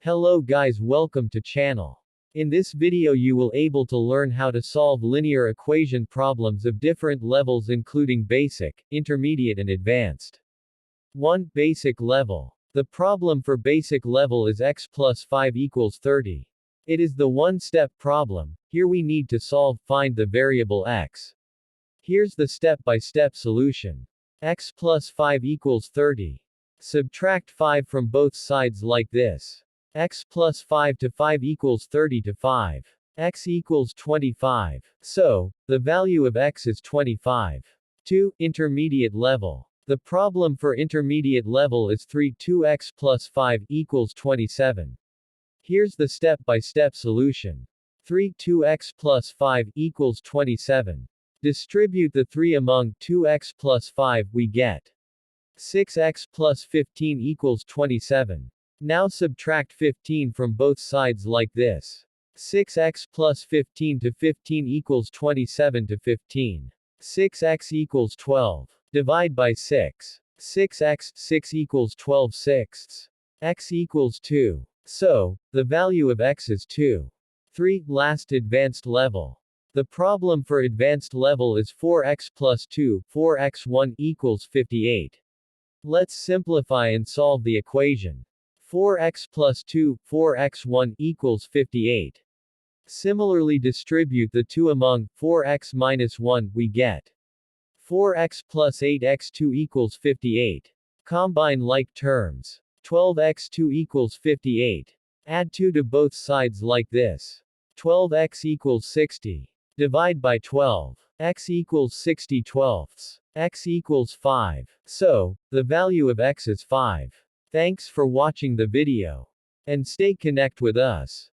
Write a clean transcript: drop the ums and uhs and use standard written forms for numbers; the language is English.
Hello guys, welcome to channel. In this video you will able to learn how to solve linear equation problems of different levels including basic, intermediate and advanced. 1. Basic level. The problem for basic level is x plus 5 equals 30. It is the one-step problem. Here we need to find the variable x. Here's the step-by-step solution. X plus 5 equals 30. Subtract 5 from both sides like this. X plus 5 to 5 equals 30 to 5. X equals 25. So, the value of x is 25. 2. Intermediate level. The problem for intermediate level is 3. 2x plus 5 equals 27. Here's the step-by-step solution. 3. 2x plus 5 equals 27. Distribute the 3 among 2x plus 5, we get 6x plus 15 equals 27. Now subtract 15 from both sides like this. 6x plus 15 to 15 equals 27 to 15. 6x equals 12. Divide by 6. 6x, 6 equals 12 sixths. X equals 2. So, the value of x is 2. 3. Last advanced level. The problem for advanced level is 4x plus 2, 4x1 equals 58. Let's simplify and solve the equation. 4x plus 2, 4x1 equals 58. Similarly distribute the 2 among 4x minus 1, we get 4x plus 8x2 equals 58. Combine like terms. 12x2 equals 58. Add 2 to both sides like this. 12x equals 60. Divide by 12. X equals 60 twelfths. X equals 5. So, the value of x is 5. Thanks for watching the video. And stay connect with us.